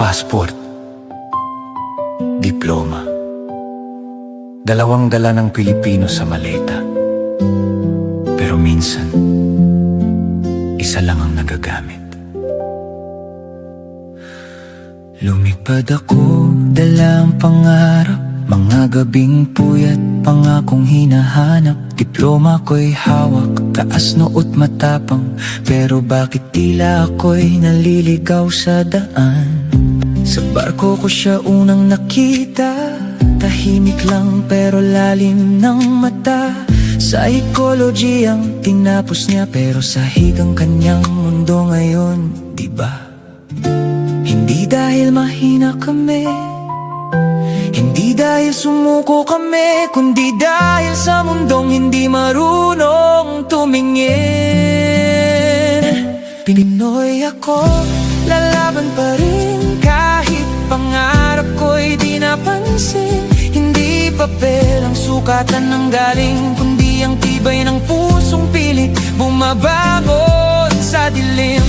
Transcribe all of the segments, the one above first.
passport, diploma, dalawang dala ng Pilipino sa maleta. Pero minsan, isa lang ang nagagamit. Lumipad ako, dala ang pangarap, mga gabing puyat, pangakong hinahanap. Diploma ko'y hawak, taas noot matapang, pero bakit tila ako'y naliligaw sa daan? Sa barko ko siya unang nakita, tahimik lang pero lalim ng mata. Psychology ang tinapos niya, pero sahig ang kanyang mundo ngayon, diba? Hindi dahil mahina kami, hindi dahil sumuko kami, kundi dahil sa mundong hindi marunong tumingin. Pinoy ako, lalaban pa rin kahit pangarap ko'y di napansin. Hindi papel ang sukatan ng galing, kundi ang tibay ng pusong pilit bumabangon sa dilim.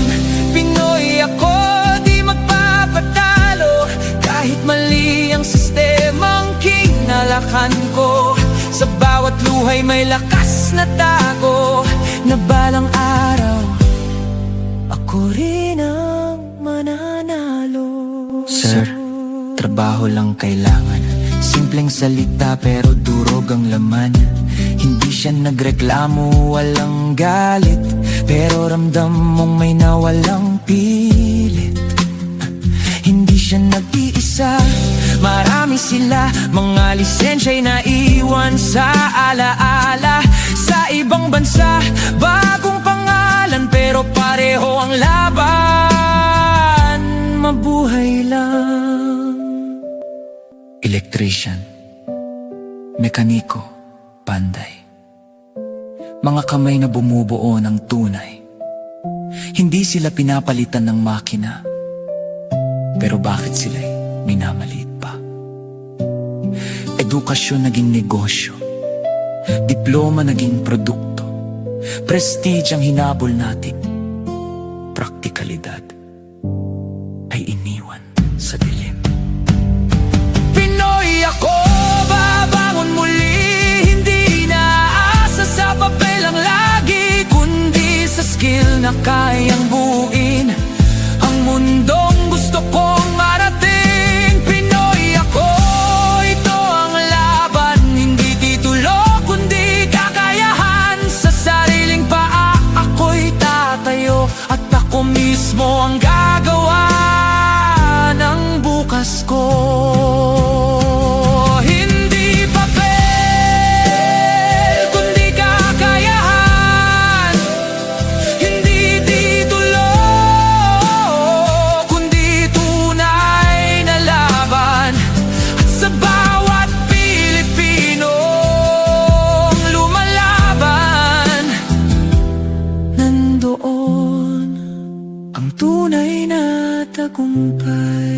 Pinoy ako, di magpapatalo kahit mali ang sistemang kinalakan ko. Sa bawat luhay may lakas na tago, na balang araw ako rin ang mananalo. Sir, trabaho lang kailangan, simpleng salita pero durog ang laman. Hindi siya nagreklamo, walang galit, pero ramdam mong may nawalang pilit. Hindi siya nag-iisa, marami sila, mga lisensya'y naiwan sa alaala. Sa ibang bansa, bagong pangalan, pero pareho ang laban. Mabuhay lang. Electrician, mekaniko, panday, mga kamay na bumubuo ng tunay. Hindi sila pinapalitan ng makina, pero bakit sila'y minamaliit pa? Edukasyon naging negosyo, diploma naging produkto, prestige ang hinabol natin, praktikalidad ay iniwan sa dilim. Pinoy ako, babangon muli, hindi naasa sa papel ang lagi, kundi sa skill na kayang buuin ang mundong gusto kong marating. Pinoy ako, ito ang laban, hindi titulo kundi kakayahan. Sa sariling paa ako'y tatayo, at ako mismo ang gagawa ng bukas ko. Hindi papel kundi kakayahan, hindi titulo kundi tunay na laban. At sa bawat Pilipinong lumalaban, nandoon ang tunay na tagumpay.